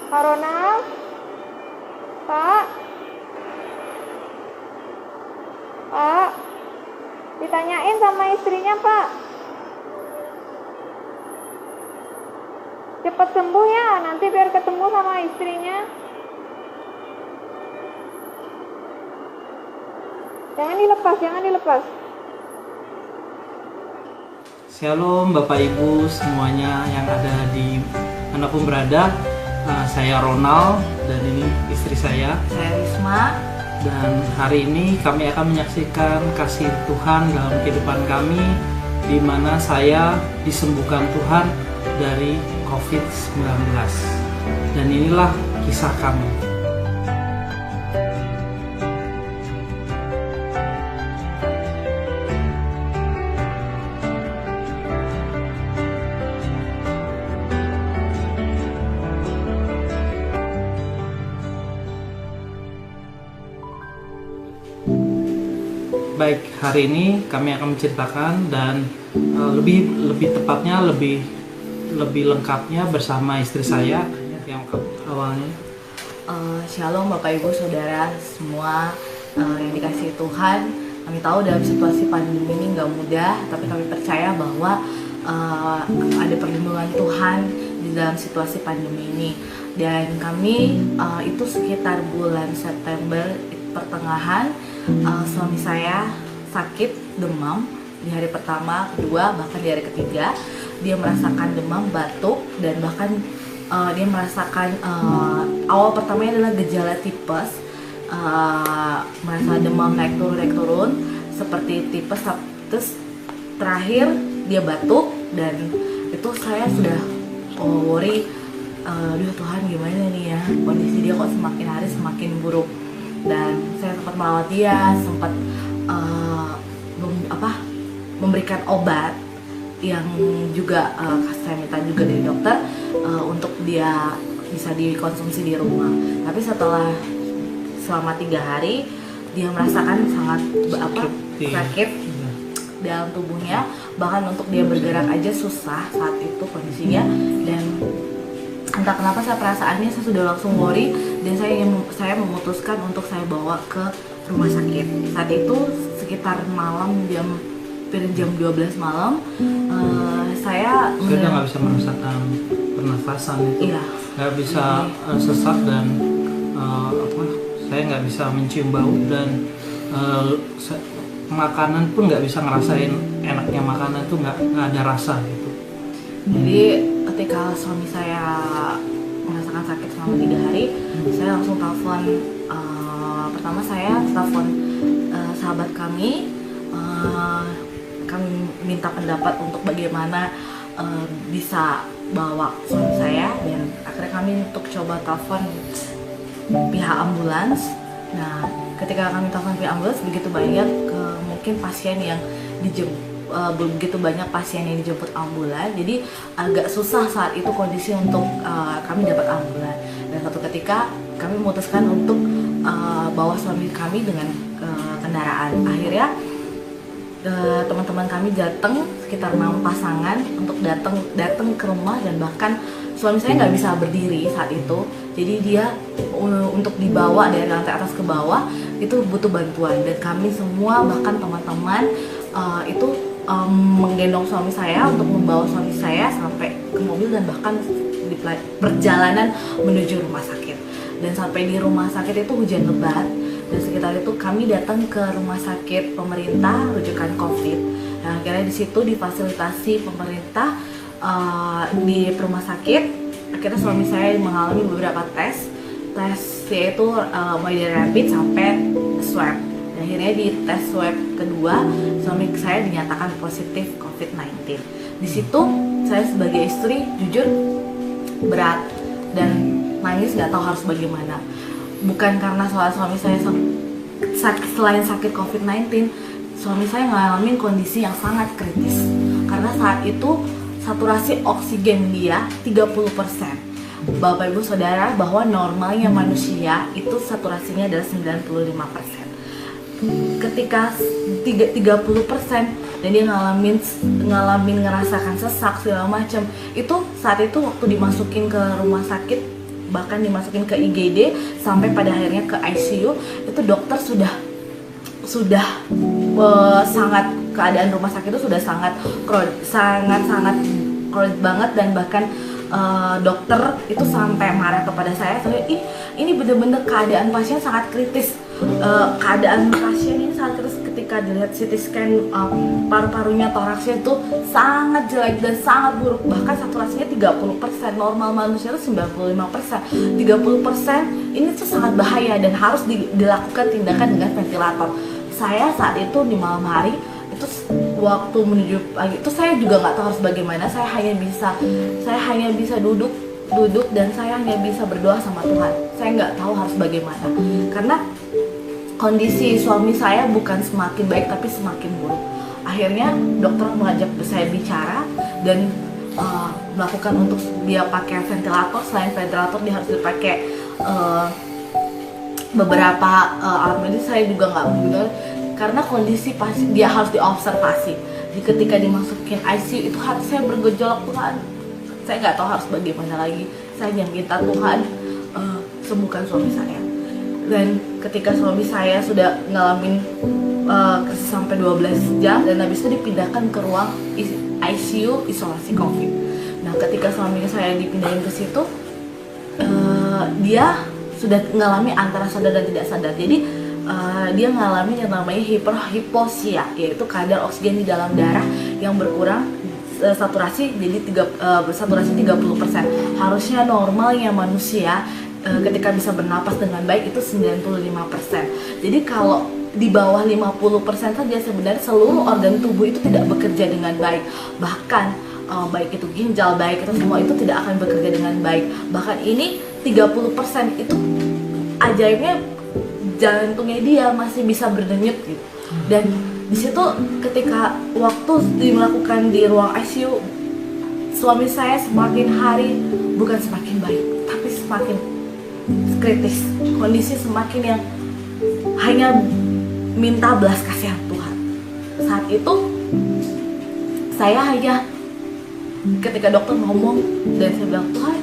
Pak Ronald? Pak? Pak? Ditanyain sama istrinya, Pak. Cepat sembuh ya, nanti biar ketemu sama istrinya. Jangan dilepas, jangan dilepas. Shalom Bapak Ibu semuanya yang ada di manapun berada. Saya Ronald dan ini istri saya Risma. Dan hari ini kami akan menyaksikan kasih Tuhan dalam kehidupan kami, di mana saya disembuhkan Tuhan dari COVID-19. Dan inilah kisah kami. Baik, hari ini kami akan menceritakan dan lebih tepatnya lebih lengkapnya bersama istri saya yang awalnya. Shalom Bapak Ibu Saudara semua yang dikasihi Tuhan. Kami tahu dalam situasi pandemi ini nggak mudah, tapi kami percaya bahwa ada perlindungan Tuhan di dalam situasi pandemi ini. Dan kami itu sekitar bulan September pertengahan, suami saya sakit demam di hari pertama, kedua, bahkan di hari ketiga. Dia merasakan demam, batuk, dan bahkan dia merasakan awal pertamanya adalah gejala tipes, merasa demam naik turun seperti tipes. Terus terakhir dia batuk, dan itu saya sudah worry, aduh Tuhan gimana nih ya, kondisi dia kok semakin hari semakin buruk. Dan saya sempat merawat dia, sempat memberikan obat yang juga saya minta juga dari dokter untuk dia bisa dikonsumsi di rumah. Tapi selama 3 hari dia merasakan sangat sakit dalam tubuhnya, bahkan untuk dia bergerak aja susah saat itu kondisinya. Dan entah kenapa perasaannya saya sudah langsung worry, dan saya memutuskan untuk saya bawa ke rumah sakit. Saat itu sekitar malam jam 12 malam, saya udah nggak bisa merasakan pernafasan itu, nggak bisa sesak, dan saya nggak bisa mencium bau, dan makanan pun nggak bisa ngerasain enaknya makanan tuh, nggak ada rasa gitu. Jadi ketika suami saya merasakan sakit selama 3 hari, saya langsung telepon. Pertama saya telepon sahabat kami, kami minta pendapat untuk bagaimana bisa bawa suami saya, dan akhirnya kami untuk coba telepon pihak ambulans. Nah, ketika kami telepon pihak ambulans, begitu banyak mungkin pasien yang begitu banyak pasien yang dijemput ambulan, jadi agak susah saat itu kondisi untuk kami dapat ambulan. Dan satu ketika kami memutuskan untuk bawa suami kami dengan kendaraan. Akhirnya teman-teman kami datang sekitar 6 pasangan untuk datang ke rumah, dan bahkan suami saya nggak bisa berdiri saat itu. Jadi dia untuk dibawa dari lantai atas ke bawah itu butuh bantuan, dan kami semua bahkan teman-teman itu menggendong suami saya untuk membawa suami saya sampai ke mobil, dan bahkan di perjalanan menuju rumah sakit. Dan sampai di rumah sakit itu hujan lebat, dan sekitar itu kami datang ke rumah sakit pemerintah rujukan COVID. Nah, akhirnya di situ difasilitasi pemerintah di rumah sakit. Akhirnya suami saya mengalami beberapa tes yaitu mulai dari rapid sampai swab. Dan akhirnya di tes swab kedua, suami saya dinyatakan positif COVID-19. Di situ saya sebagai istri jujur berat dan nangis, nggak tahu harus bagaimana. Bukan karena soal suami saya selain sakit COVID-19, suami saya ngalamin kondisi yang sangat kritis. Karena saat itu saturasi oksigen dia 30%. Bapak Ibu Saudara, bahwa normalnya manusia itu saturasinya adalah 95%. Ketika 30% dan dia ngalamin ngerasakan sesak segala macam, itu saat itu waktu dimasukin ke rumah sakit bahkan dimasukin ke IGD sampai pada akhirnya ke ICU. Itu dokter sudah sangat, keadaan rumah sakit itu sudah sangat crowded banget, dan bahkan dokter itu sampai marah kepada saya. Ini benar-benar keadaan pasien sangat kritis. Keadaan pasien ini sangat kritis ketika dilihat CT scan paru-parunya, toraksnya itu sangat jelek dan sangat buruk. Bahkan saturasinya 30%, normal manusia itu 95%. 30% ini tuh sangat bahaya dan harus dilakukan tindakan dengan ventilator. Saya saat itu di malam hari itu waktu menuju pagi itu saya juga nggak tahu harus bagaimana. Saya hanya bisa duduk dan saya hanya bisa berdoa sama Tuhan. Saya nggak tahu harus bagaimana karena kondisi suami saya bukan semakin baik tapi semakin buruk. Akhirnya dokter mengajak saya bicara dan melakukan untuk dia pakai ventilator. Selain ventilator dia harus dipakai beberapa alat medis. Saya juga nggak benar karena kondisi pasien dia harus diobservasi. Jadi ketika dimasukin ICU itu hati saya bergejolak, Tuhan, saya nggak tahu harus bagaimana lagi. Saya hanya minta Tuhan sembuhkan suami saya. Dan ketika suami saya sudah ngalamin sampai 12 jam dan habis itu dipindahkan ke ruang ICU isolasi COVID. Nah, ketika suami saya dipindahin ke situ, dia sudah mengalami antara sadar dan tidak sadar. Jadi dia mengalami yang namanya hipoxia, yaitu kadar oksigen di dalam darah yang berkurang, saturasi jadi saturasi 30%. Harusnya normalnya manusia ketika bisa bernapas dengan baik itu 95%. Jadi kalau di bawah 50% saja sebenarnya seluruh organ tubuh itu tidak bekerja dengan baik. Bahkan baik itu ginjal, baik itu semua itu tidak akan bekerja dengan baik. Bahkan ini 30% itu ajaibnya jantungnya dia masih bisa berdenyut gitu. Dan di situ ketika waktu dilakukan di ruang ICU, suami saya semakin hari bukan semakin baik tapi semakin kritis. Kondisi semakin yang hanya minta belas kasihan Tuhan. Saat itu saya hanya ketika dokter ngomong dan saya bilang, Tuhan,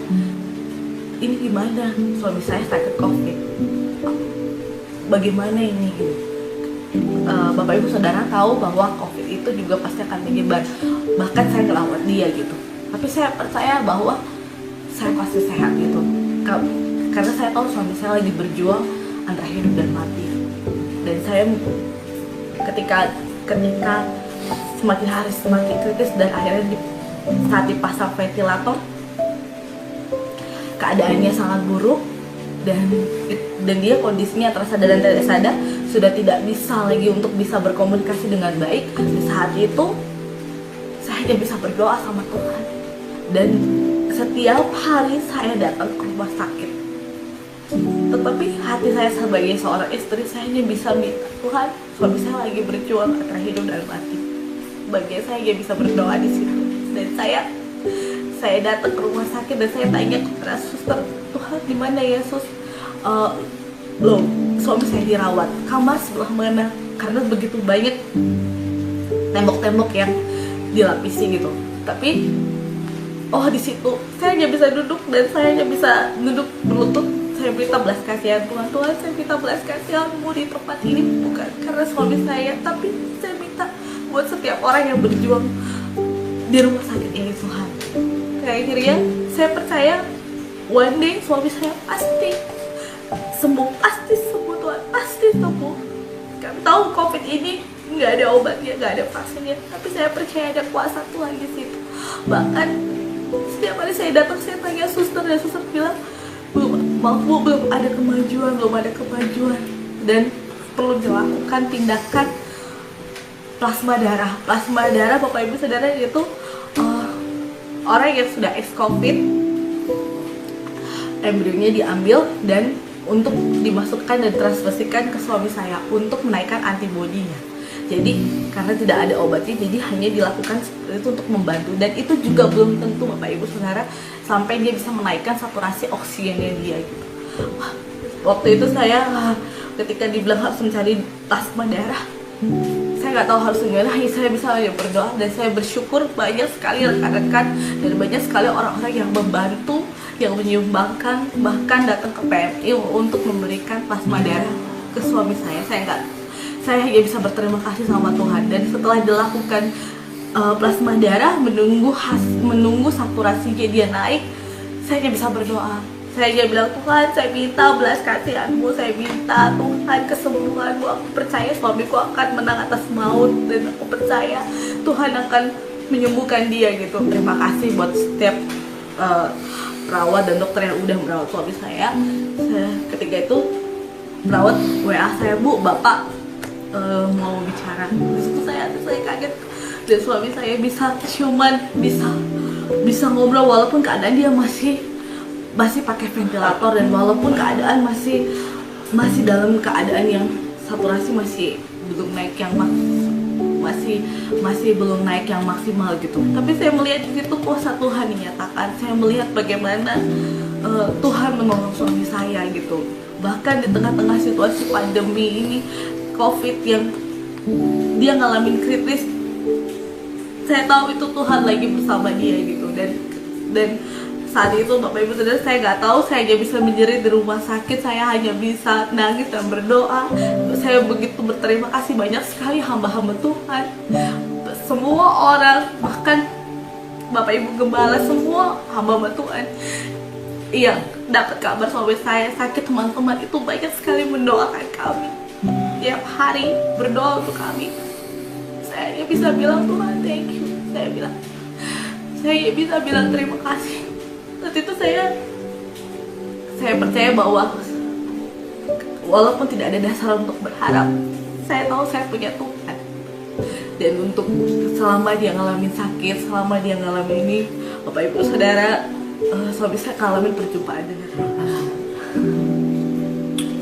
ini gimana? Suami saya sakit COVID. Bagaimana ini? Bapak Ibu Saudara tahu bahwa COVID itu juga pasti akan menyebar. Bahkan saya ngelawat dia gitu. Tapi saya percaya bahwa saya pasti sehat gitu. Karena saya tahu suami saya lagi berjuang antara hidup dan mati. Dan saya ketika semakin hari semakin kritis dan akhirnya saat dipasang ventilator keadaannya sangat buruk dan dia kondisinya antara sadar dan tidak sadar, sudah tidak bisa lagi untuk bisa berkomunikasi dengan baik. Di saat itu saya hanya bisa berdoa sama Tuhan, dan setiap hari saya datang ke rumah sakit. Tetapi hati saya sebagai seorang istri, saya hanya bisa minta, Tuhan, suami saya lagi berjuang antara hidup dan mati. Bagian saya hanya bisa berdoa di situ. Dan saya datang ke rumah sakit dan saya tanya kepada suster, Tuhan, di mana ya sus? Loh, suami saya dirawat kamar sebelah mana? Karena begitu banyak tembok-tembok yang dilapisi gitu. Tapi di situ saya hanya bisa duduk dan saya hanya bisa duduk berlutut. Saya minta belas kasihan Tuhan, saya minta belas kasihan-Mu di tempat ini, bukan karena suami saya, tapi saya minta buat setiap orang yang berjuang di rumah sakit ini, Tuhan. Kayak akhirnya saya percaya one day suami saya pasti sembuh Tuhan, pasti sembuh. Kami tahu COVID ini nggak ada obatnya, nggak ada vaksinnya, tapi saya percaya ada kuasa Tuhan di situ. Bahkan setiap kali saya datang, saya tanya suster dan suster bilang, belum ada kemajuan, dan perlu dilakukan tindakan plasma darah. Bapak Ibu Saudara, itu orang yang sudah ex-COVID, embrionya diambil dan untuk dimasukkan dan transfusikan ke suami saya untuk menaikkan antibodinya. Jadi karena tidak ada obatnya, jadi hanya dilakukan seperti itu untuk membantu, dan itu juga belum tentu Bapak Ibu Saudara sampai dia bisa menaikkan saturasi oksigennya dia gitu. Waktu itu saya ketika dibilang harus mencari plasma darah, saya nggak tahu harus gimana, hanya saya bisa hanya berdoa. Dan saya bersyukur banyak sekali rekan-rekan dan banyak sekali orang-orang yang membantu, yang menyumbangkan, bahkan datang ke PMI untuk memberikan plasma darah ke suami saya. Saya hanya bisa berterima kasih sama Tuhan. Dan setelah dilakukan plasma darah, menunggu saturasinya dia naik, saya hanya bisa berdoa. Saya hanya bilang, Tuhan, saya minta belas kasihan-Mu, saya minta Tuhan kesembuhan-Mu. Aku percaya suamiku akan menang atas maut, dan aku percaya Tuhan akan menyembuhkan dia gitu. Terima kasih buat setiap perawat dan dokter yang udah merawat suami saya. Ketika itu perawat WA saya, Bu, Bapak mau bicara. Disitu saya kaget, dan suami saya bisa ciuman, bisa ngobrol walaupun keadaan dia masih pakai ventilator, dan walaupun keadaan masih dalam keadaan yang saturasi masih belum naik yang masih belum naik yang maksimal gitu. Tapi saya melihat di situ kuasa Tuhan dinyatakan. Saya melihat bagaimana Tuhan menolong suami saya gitu. Bahkan di tengah-tengah situasi pandemi ini, COVID yang dia ngalamin kritis, saya tahu itu Tuhan lagi bersama dia gitu. Dan saat itu Bapak Ibu Saudara, saya nggak tahu, saya hanya bisa menjerit di rumah sakit, saya hanya bisa nangis dan berdoa. Saya begitu berterima kasih banyak sekali hamba-hamba Tuhan, semua orang, bahkan Bapak Ibu Gembala, semua hamba-hamba Tuhan yang dapat kabar suami saya sakit. Teman-teman itu banyak sekali mendoakan kami, tiap hari berdoa untuk kami. Saya hanya bisa bilang, Tuhan, thank you. Saya bisa bilang terima kasih. Saat itu saya percaya bahwa walaupun tidak ada dasar untuk berharap, saya tahu saya punya Tuhan. Dan untuk selama dia ngalamin sakit, selama dia ngalamin ini, Bapak Ibu Saudara, suami saya ngalamin perjumpaan dengan Tuhan.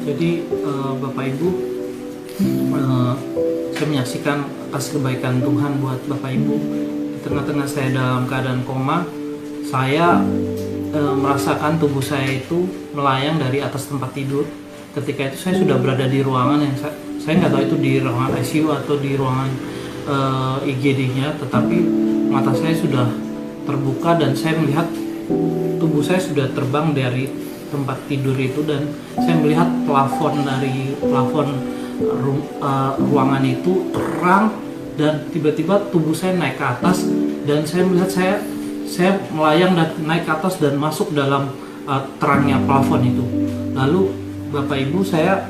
Jadi Bapak Ibu, saya menyaksikan kasih kebaikan Tuhan buat Bapak Ibu. Di tengah-tengah saya dalam keadaan koma, saya merasakan tubuh saya itu melayang dari atas tempat tidur. Ketika itu saya sudah berada di ruangan yang saya nggak tahu itu di ruangan ICU atau di ruangan IGD-nya, tetapi mata saya sudah terbuka dan saya melihat tubuh saya sudah terbang dari tempat tidur itu, dan saya melihat plafon ruangan itu terang, dan tiba-tiba tubuh saya naik ke atas, dan saya melihat saya melayang dan naik ke atas dan masuk dalam terangnya plafon itu. Lalu Bapak Ibu, saya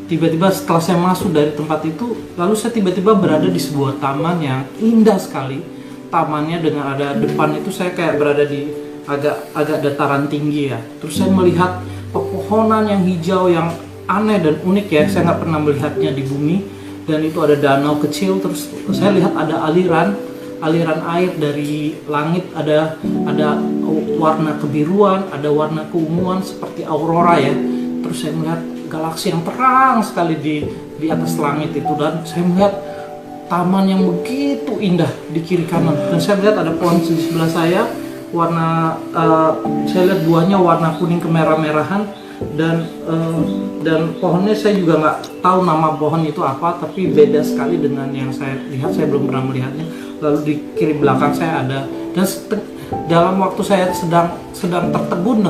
tiba-tiba setelah saya masuk dari tempat itu, lalu saya tiba-tiba berada di sebuah taman yang indah sekali. Tamannya dengan ada depan itu saya kayak berada di agak dataran tinggi ya. Terus saya melihat pepohonan yang hijau yang aneh dan unik ya, saya nggak pernah melihatnya di bumi. Dan itu ada danau kecil, terus saya lihat ada aliran air dari langit, ada warna kebiruan, ada warna keunguan seperti aurora ya. Terus saya melihat galaksi yang terang sekali di atas langit itu, dan saya melihat taman yang begitu indah di kiri kanan. Dan saya melihat ada pohon di sebelah saya, saya lihat buahnya warna kuning kemerah-merahan, dan pohonnya saya juga nggak tahu nama pohon itu apa, tapi beda sekali dengan yang saya lihat. Saya belum pernah melihatnya. Lalu di kiri belakang saya ada, dan dalam waktu saya sedang tertegun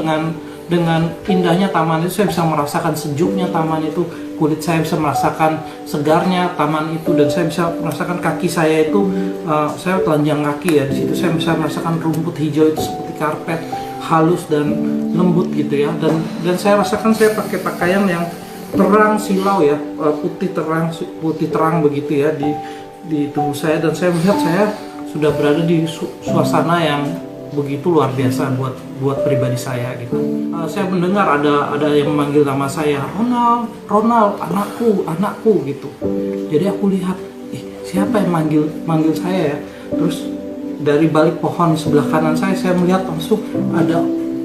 dengan indahnya taman itu, saya bisa merasakan sejuknya taman itu, kulit saya bisa merasakan segarnya taman itu, dan saya bisa merasakan kaki saya itu, saya telanjang kaki ya, di situ saya bisa merasakan rumput hijau itu seperti karpet, halus dan lembut gitu ya, dan saya rasakan saya pakai pakaian yang terang silau ya, putih terang begitu ya di tubuh saya, dan saya melihat saya sudah berada di suasana yang begitu luar biasa buat pribadi saya gitu. Saya mendengar ada yang memanggil nama saya, Ronald, anakku gitu. Jadi aku lihat, siapa yang manggil saya ya? Terus dari balik pohon sebelah kanan saya melihat langsung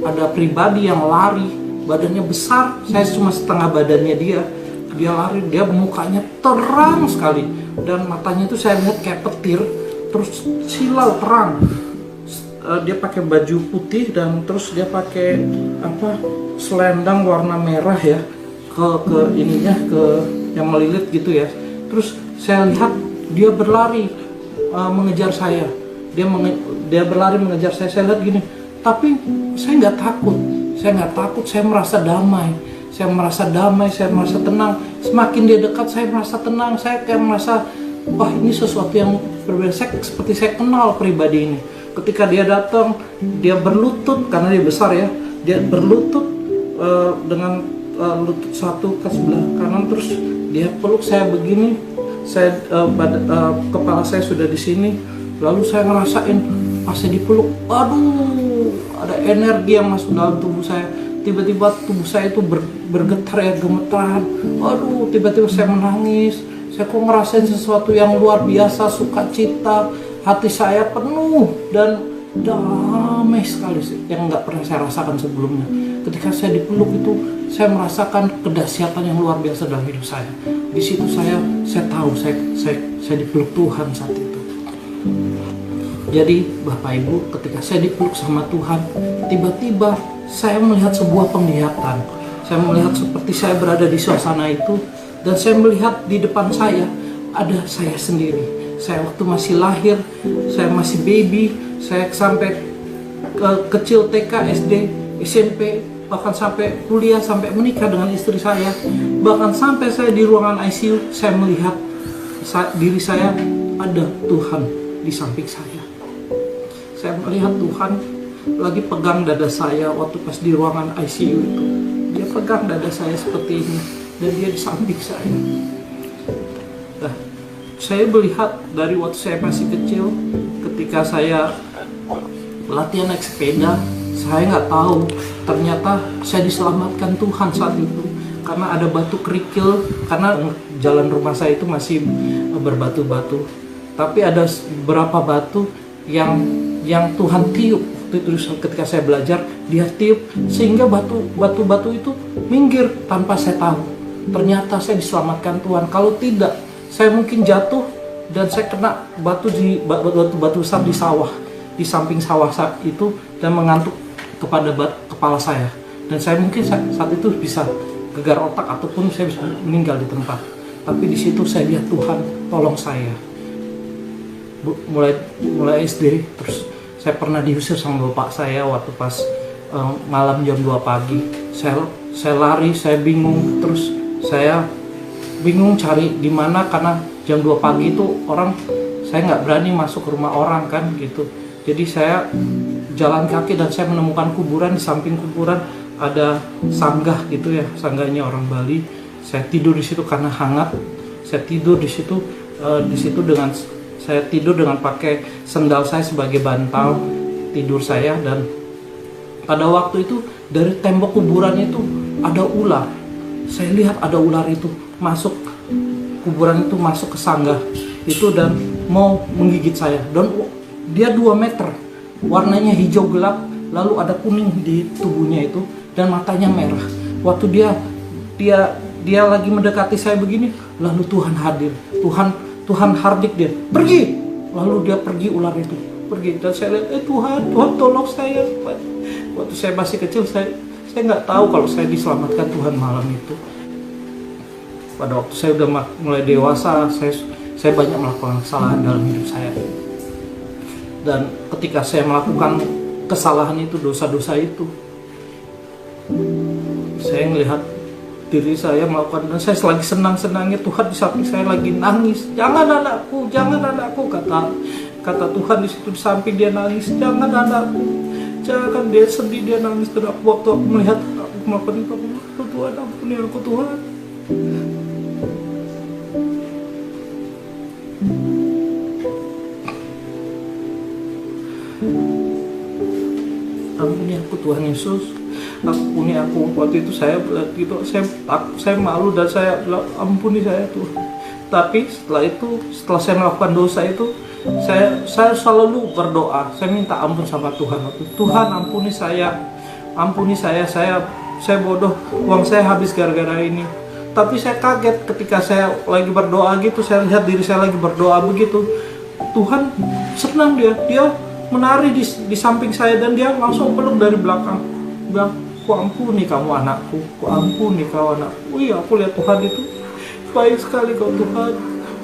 ada pribadi yang lari, badannya besar, saya cuma setengah badannya dia lari, dia mukanya terang sekali, dan matanya itu saya lihat kayak petir, terus silau terang. Dia pakai baju putih, dan terus dia pakai selendang warna merah ya, ke ininya, ke yang melilit gitu ya. Terus saya lihat dia berlari mengejar saya. Dia berlari mengejar saya. Saya lihat gini, tapi saya nggak takut. Saya merasa damai. Saya merasa tenang. Semakin dia dekat, saya merasa tenang. Saya kayak merasa, wah, ini sesuatu yang berbeda. Seperti saya kenal pribadi ini. Ketika dia datang, dia berlutut, karena dia besar ya. Dia berlutut dengan lutut satu ke sebelah kanan, terus dia peluk saya begini. Kepala saya sudah di sini. Lalu saya ngerasain pas saya dipeluk, aduh, ada energi yang masuk dalam tubuh saya. Tiba-tiba tubuh saya itu bergetar ya, gemeteran. Aduh, tiba-tiba saya menangis. Saya kok ngerasain sesuatu yang luar biasa, sukacita. Hati saya penuh dan damai sekali sih, yang nggak pernah saya rasakan sebelumnya. Ketika saya dipeluk itu, saya merasakan kedahsyatan yang luar biasa dalam hidup saya. Di situ saya tahu saya dipeluk Tuhan saat itu. Jadi Bapak Ibu, ketika saya dipeluk sama Tuhan, tiba-tiba saya melihat sebuah penglihatan. Saya melihat seperti saya berada di suasana itu, dan saya melihat di depan saya ada saya sendiri. Saya waktu masih lahir, saya masih baby, saya sampai kecil TK, SD, SMP, bahkan sampai kuliah, sampai menikah dengan istri saya. Bahkan sampai saya di ruangan ICU, saya melihat diri saya, ada Tuhan di samping saya. Saya melihat Tuhan lagi pegang dada saya waktu pas di ruangan ICU itu. Dia pegang dada saya seperti ini, dan dia di samping saya. Nah, saya melihat dari waktu saya masih kecil, ketika saya latihan naik sepeda, saya nggak tahu ternyata saya diselamatkan Tuhan saat itu, karena ada batu kerikil, karena jalan rumah saya itu masih berbatu-batu, tapi ada beberapa batu yang Tuhan tiup. Terus ketika saya belajar, dia tiup sehingga batu-batu itu minggir tanpa saya tahu. Ternyata saya diselamatkan Tuhan. Kalau tidak, saya mungkin jatuh dan saya kena batu besar di sawah, di samping sawah itu, dan mengantuk kepada kepala saya. Dan saya mungkin saat itu bisa gegar otak ataupun saya bisa meninggal di tempat. Tapi di situ saya lihat Tuhan tolong saya. Mulai SD, terus saya pernah diusir sama bapak saya waktu pas malam jam 2 pagi. Saya lari, saya bingung, terus saya bingung cari di mana, karena jam 2 pagi itu saya nggak berani masuk ke rumah orang kan gitu. Jadi saya jalan kaki dan saya menemukan kuburan. Di samping kuburan ada sanggah gitu ya, sanggahnya orang Bali. Saya tidur di situ karena hangat. Saya tidur di situ dengan pakai sendal saya sebagai bantal tidur saya. Dan pada waktu itu dari tembok kuburan itu ada ular. Saya lihat ada ular itu masuk kuburan itu, masuk ke sanggah itu dan mau menggigit saya. Dan dia 2 meter, warnanya hijau gelap, lalu ada kuning di tubuhnya itu, dan matanya merah. Waktu dia lagi mendekati saya begini, lalu Tuhan hadir. Tuhan hardik dia, pergi. Lalu dia pergi, ular itu pergi. Dan saya lihat, Tuhan tolong saya. Waktu saya masih kecil, saya nggak tahu kalau saya diselamatkan Tuhan malam itu. Pada waktu saya udah mulai dewasa, saya banyak melakukan kesalahan dalam hidup saya. Dan ketika saya melakukan kesalahan itu, dosa-dosa itu, saya melihat diri saya melakukan, dan saya lagi senang-senangnya, Tuhan di samping saya lagi nangis. Jangan anakku, kata Tuhan di situ di samping dia nangis. Jangan anakku, jangan, dia sedih, dia nangis. Dan waktu aku melihat aku melakukan itu, Tuhan ampuni aku Tuhan. Ampuni aku Tuhan Yesus, ampuni aku. Waktu itu saya malu dan saya bilang, ampuni saya Tuhan. Tapi setelah saya melakukan dosa itu, saya selalu berdoa, saya minta ampun sama Tuhan. Tuhan ampuni saya, saya bodoh, uang saya habis gara-gara ini. Tapi saya kaget ketika saya lagi berdoa gitu, saya lihat diri saya lagi berdoa begitu. Tuhan senang, dia menari di samping saya, dan dia langsung peluk dari belakang, bilang, ku ampuni kamu anakku, ku ampuni kau anakku. Iya, aku lihat Tuhan itu baik sekali kau Tuhan.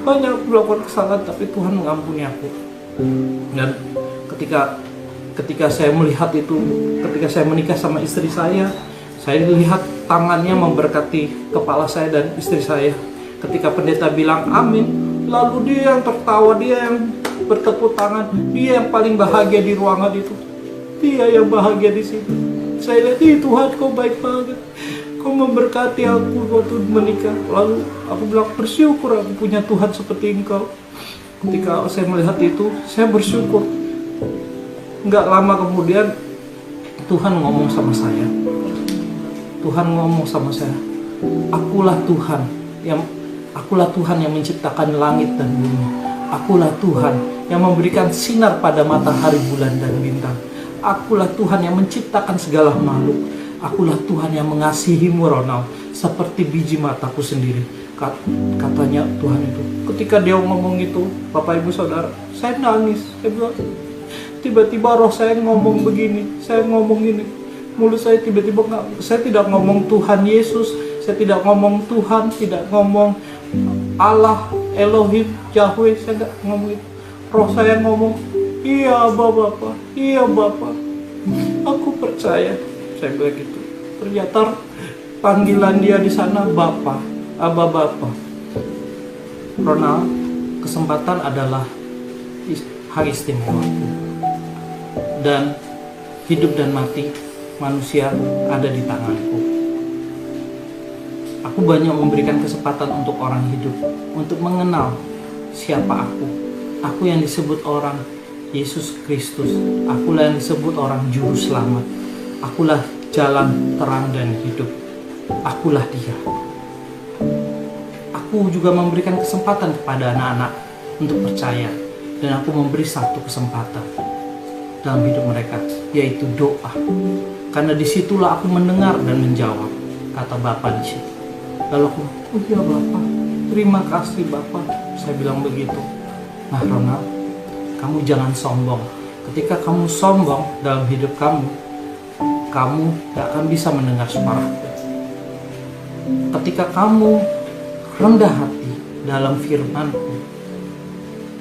banyak aku melakukan kesalahan, tapi Tuhan mengampuni aku. Dan ketika saya melihat itu, ketika saya menikah sama istri saya lihat tangannya memberkati kepala saya dan istri saya. Ketika pendeta bilang amin, lalu dia yang tertawa, dia yang bertepuk tangan, dia yang paling bahagia di ruangan itu, dia yang bahagia di situ. Saya lihat, Tuhan kau baik banget, kau memberkati aku waktu menikah. Lalu aku bilang, bersyukur aku punya Tuhan seperti engkau. Ketika saya melihat itu, saya bersyukur. Nggak lama kemudian Tuhan ngomong sama saya. Akulah Tuhan yang menciptakan langit dan bumi. Akulah Tuhan yang memberikan sinar pada matahari, bulan dan bintang. Akulah Tuhan yang menciptakan segala makhluk. Akulah Tuhan yang mengasihimu, Ronald, seperti biji mataku sendiri. Katanya Tuhan itu. Ketika dia ngomong itu, Bapak Ibu Saudara, saya nangis. Saya bilang, tiba-tiba roh saya ngomong begini, saya ngomong ini. Mulut saya tiba-tiba saya tidak ngomong Tuhan Yesus, saya tidak ngomong Tuhan, tidak ngomong Allah, Elohim, Yahweh, saya tidak ngomong itu. Roh saya ngomong, iya Bapak, iya Bapak, aku percaya. Saya bilang gitu. Ternyata panggilan dia di sana Bapak, Abah Bapak. Ronald, kesempatan adalah hak istimewaku. Dan hidup dan mati manusia ada di tanganku. Aku banyak memberikan kesempatan untuk orang hidup, untuk mengenal siapa aku. Aku yang disebut orang Yesus Kristus. Akulah yang disebut orang juru selamat. Akulah jalan terang dan hidup. Akulah dia. Aku juga memberikan kesempatan kepada anak-anak untuk percaya. Dan aku memberi satu kesempatan dalam hidup mereka, yaitu doa. Karena disitulah aku mendengar dan menjawab, kata Bapak di situ. Lalu aku, oh iya Bapak, terima kasih Bapak. Saya bilang begitu. Nah Ronald, kamu jangan sombong. Ketika kamu sombong dalam hidup kamu gak akan bisa mendengar suaraku. Ketika kamu rendah hati dalam firman-Ku,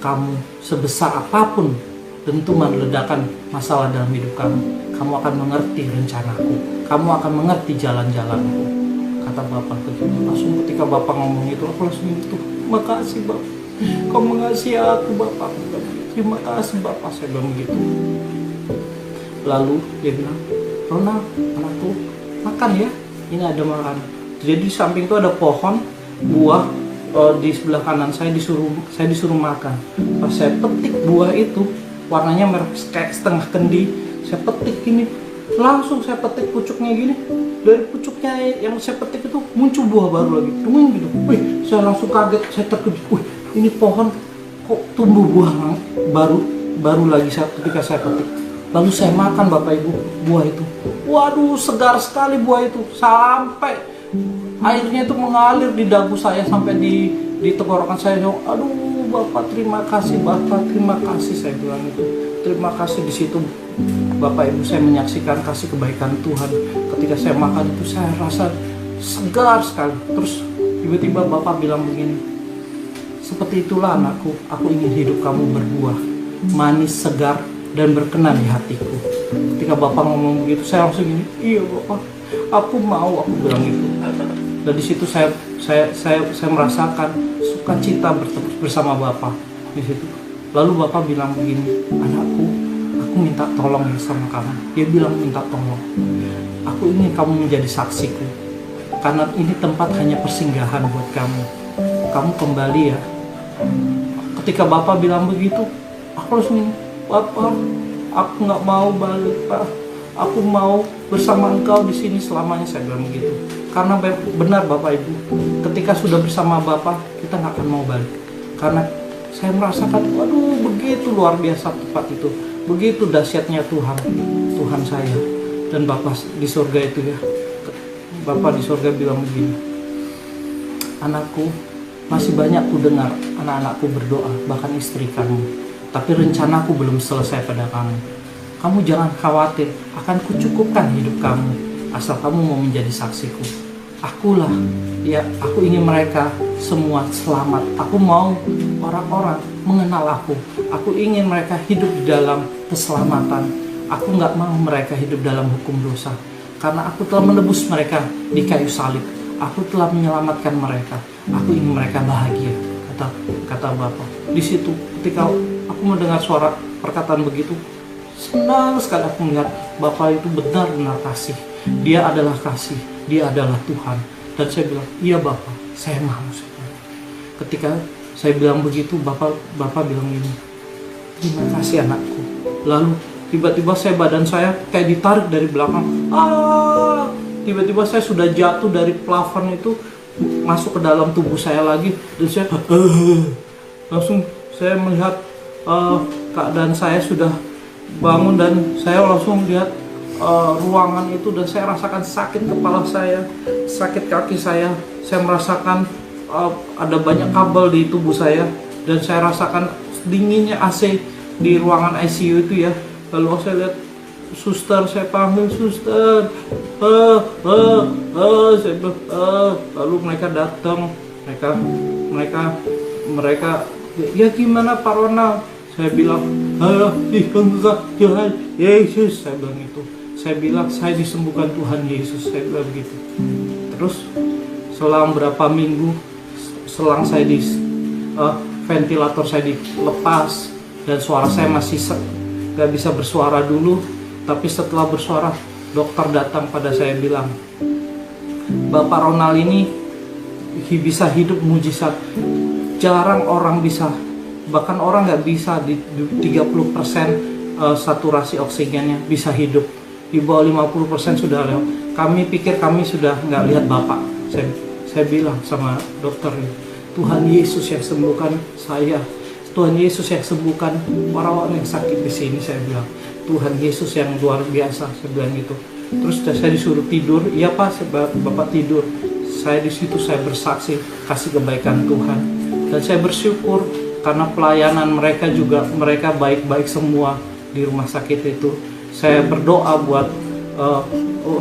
kamu sebesar apapun dentuman ledakan masalah dalam hidup kamu akan mengerti rencanaku, kamu akan mengerti jalan-jalanku, kata Bapak begitu. Langsung ketika Bapak ngomong itu, aku langsung itu, makasih Bapak, kau mengasihi aku Bapak. Terima kasih Bapak, saya bilang begitu. Lalu dia bilang, Ronald, anakku, makan ya, ini ada makan. Jadi di samping itu ada pohon buah, di sebelah kanan saya disuruh makan. Pas saya petik buah itu, warnanya merah kayak setengah kendi, saya petik gini, langsung saya petik pucuknya gini. Dari pucuknya yang saya petik itu muncul buah baru lagi, gitu. Wih, saya langsung kaget, saya terkejut. Wih, ini pohon kok tumbuh buah baru lagi ketika saya petik. Lalu saya makan Bapak Ibu buah itu. Waduh, segar sekali buah itu, sampai airnya itu mengalir di dagu saya sampai di tenggorokan saya. Aduh Bapak, terima kasih Bapak, terima kasih, saya bilang itu. Terima kasih. Di situ Bapak Ibu, saya menyaksikan kasih kebaikan Tuhan. Ketika saya makan itu saya rasa segar sekali. Terus tiba-tiba Bapak bilang begini, seperti itulah anakku, aku ingin hidup kamu berbuah manis, segar, dan berkenan di hatiku. Ketika Bapak ngomong begitu, saya langsung gini, iya Bapak, aku mau, aku bilang gitu. Dan di situ saya merasakan sukacita bersama Bapak di situ. Lalu Bapak bilang begini, anakku, aku minta tolong sama kamu. Dia bilang minta tolong. Aku ingin kamu menjadi saksiku. Karena ini tempat hanya persinggahan buat kamu. Kamu kembali ya. Ketika Bapak bilang begitu, aku langsung, Bapak, aku nggak mau balik, Pak. Aku mau bersama engkau di sini selamanya, saya bilang begitu. Karena benar Bapak Ibu, ketika sudah bersama Bapak, kita nggak akan mau balik. Karena saya merasakan, waduh, begitu luar biasa tempat itu, begitu dahsyatnya Tuhan saya dan Bapak di surga itu ya. Bapak di surga bilang begini, anakku, masih banyak ku dengar anak-anakku berdoa, bahkan istri kamu. Tapi rencanaku belum selesai pada kamu. Kamu jangan khawatir, akan kucukupkan hidup kamu, asal kamu mau menjadi saksiku. akulah, ya aku ingin mereka semua selamat. Aku mau orang-orang mengenal aku. Aku ingin mereka hidup di dalam keselamatan. Aku nggak mau mereka hidup dalam hukum dosa. Karena aku telah menebus mereka di kayu salib. Aku telah menyelamatkan mereka. Aku ingin mereka bahagia, kata Bapa. Di situ ketika aku mendengar suara perkataan begitu, senang sekali aku melihat Bapa itu benar-benar kasih. Dia adalah kasih, dia adalah Tuhan. Dan saya bilang, iya Bapa, saya mau. Ketika saya bilang begitu, Bapak bilang ini, terima kasih anakku. Lalu tiba-tiba badan saya kayak ditarik dari belakang. Tiba-tiba saya sudah jatuh dari plafon itu, masuk ke dalam tubuh saya lagi, dan saya langsung saya melihat keadaan saya sudah bangun, dan saya langsung lihat ruangan itu, dan saya rasakan sakit kepala saya, sakit kaki saya merasakan ada banyak kabel di tubuh saya, dan saya rasakan dinginnya AC di ruangan ICU itu ya. Lalu saya lihat suster, saya panggil suster, saya bilang, lalu mereka datang, mereka ya gimana Pak Ronald? Saya bilang, Tuhan Yesus, saya bilang itu. Saya bilang saya disembuhkan Tuhan Yesus, saya bilang begitu. Terus selang berapa minggu, selang saya di ventilator saya dilepas, dan suara saya masih gak bisa bersuara dulu. Tapi setelah bersuara, dokter datang pada saya bilang, Bapak Ronald ini bisa hidup mujizat. Jarang orang bisa, bahkan orang gak bisa di 30% saturasi oksigennya bisa hidup. Di bawah 50% sudah lewat. Kami pikir kami sudah gak lihat Bapak. Saya bilang sama dokter ini, Tuhan Yesus yang sembuhkan saya. Tuhan Yesus yang sembuhkan orang-orang yang sakit di sini, saya bilang. Tuhan Yesus yang luar biasa, saya bilang gitu. Terus saya disuruh tidur, iya Pak, Bapak tidur. Saya di situ saya bersaksi kasih kebaikan Tuhan, dan saya bersyukur karena pelayanan mereka juga, mereka baik-baik semua di rumah sakit itu. Saya berdoa buat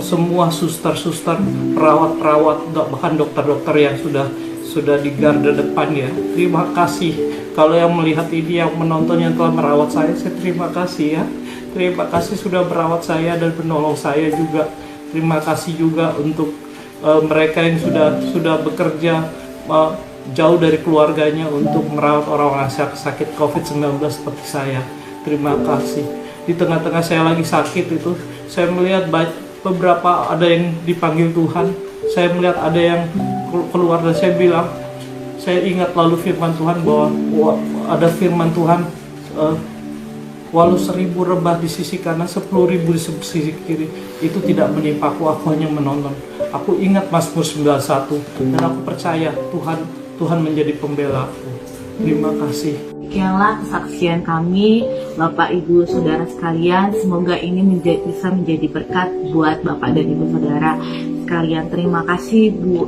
semua suster-suster, perawat-perawat, bahkan dokter-dokter yang sudah di garda depan ya. Terima kasih. Kalau yang melihat ini, yang menonton, yang telah merawat saya terima kasih ya. Terima kasih sudah merawat saya dan menolong saya juga. Terima kasih juga untuk mereka yang sudah bekerja jauh dari keluarganya untuk merawat orang-orang sakit COVID-19 seperti saya. Terima kasih. Di tengah-tengah saya lagi sakit itu, saya melihat beberapa ada yang dipanggil Tuhan. Saya melihat ada yang keluar, dan saya bilang, saya ingat lalu firman Tuhan bahwa ada firman Tuhan, walau 1000 rebah di sisi kanan, 10.000 di sisi kiri, itu tidak menimpaku, aku hanya menonton. Aku ingat Mazmur 91, dan aku percaya Tuhan menjadi pembelaku. Terima kasih. Demikianlah kesaksian kami, Bapak Ibu Saudara sekalian. Semoga ini bisa menjadi berkat buat Bapak dan Ibu Saudara sekalian. Terima kasih Bu,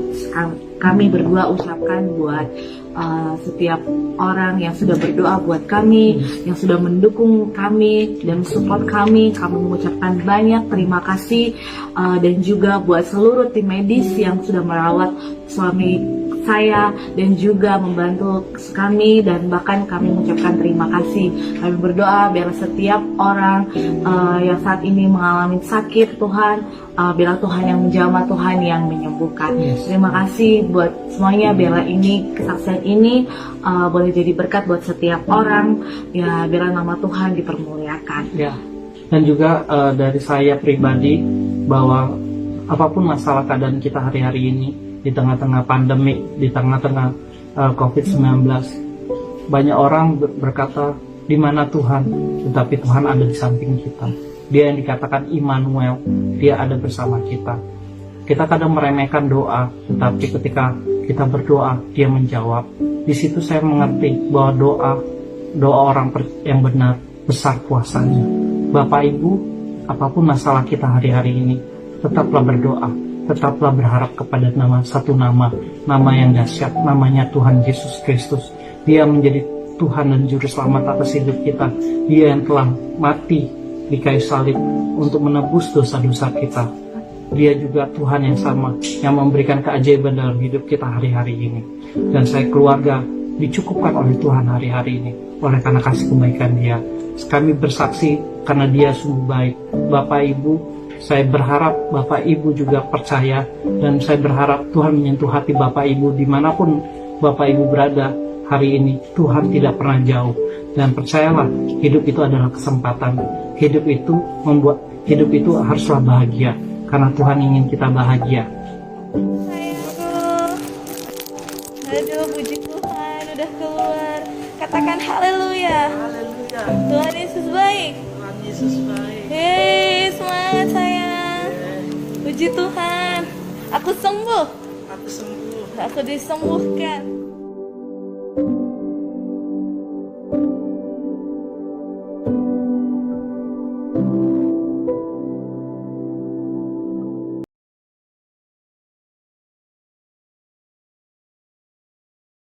kami berdua ucapkan buat setiap orang yang sudah berdoa buat kami, yang sudah mendukung kami dan support kami. Kami mengucapkan banyak terima kasih, dan juga buat seluruh tim medis yang sudah merawat suami saya dan juga membantu kami, dan bahkan kami mengucapkan terima kasih. Kami berdoa biar setiap orang yang saat ini mengalami sakit, Tuhan, biar Tuhan yang menjamah, Tuhan yang menyembuhkan. Terima kasih buat semuanya, biar ini kesaksian ini boleh jadi berkat buat setiap orang, ya, biar nama Tuhan dipermuliakan. Ya. Dan juga dari saya pribadi, bahwa apapun masalah keadaan kita hari-hari ini, di tengah-tengah pandemi, di tengah-tengah COVID-19, banyak orang berkata, di mana Tuhan? Tetapi Tuhan ada di samping kita. Dia yang dikatakan Immanuel, Dia ada bersama kita. Kita kadang meremehkan doa, tetapi ketika kita berdoa, Dia menjawab. Di situ saya mengerti bahwa doa orang yang benar besar kuasanya. Bapak Ibu, apapun masalah kita hari-hari ini, tetaplah berdoa. Tetaplah berharap kepada satu nama yang dahsyat, namanya Tuhan Yesus Kristus. Dia menjadi Tuhan dan Juru Selamat atas hidup kita. Dia yang telah mati di kayu salib untuk menebus dosa-dosa kita. Dia juga Tuhan yang sama, yang memberikan keajaiban dalam hidup kita hari-hari ini. Dan saya keluarga dicukupkan oleh Tuhan hari-hari ini, oleh karena kasih kebaikan Dia. Kami bersaksi karena Dia sungguh baik. Bapak Ibu, saya berharap Bapak Ibu juga percaya, dan saya berharap Tuhan menyentuh hati Bapak Ibu dimanapun Bapak Ibu berada hari ini. Tuhan tidak pernah jauh, dan percayalah, hidup itu adalah kesempatan. Hidup itu haruslah bahagia, karena Tuhan ingin kita bahagia. Sayangku. Aduh, puji Tuhan udah keluar. Katakan haleluya. Haleluya. Tuhan Yesus baik. Tuhan Yesus baik. Hei, semangat sayang. Puji Tuhan. Aku sembuh. Aku sembuh. Aku disembuhkan.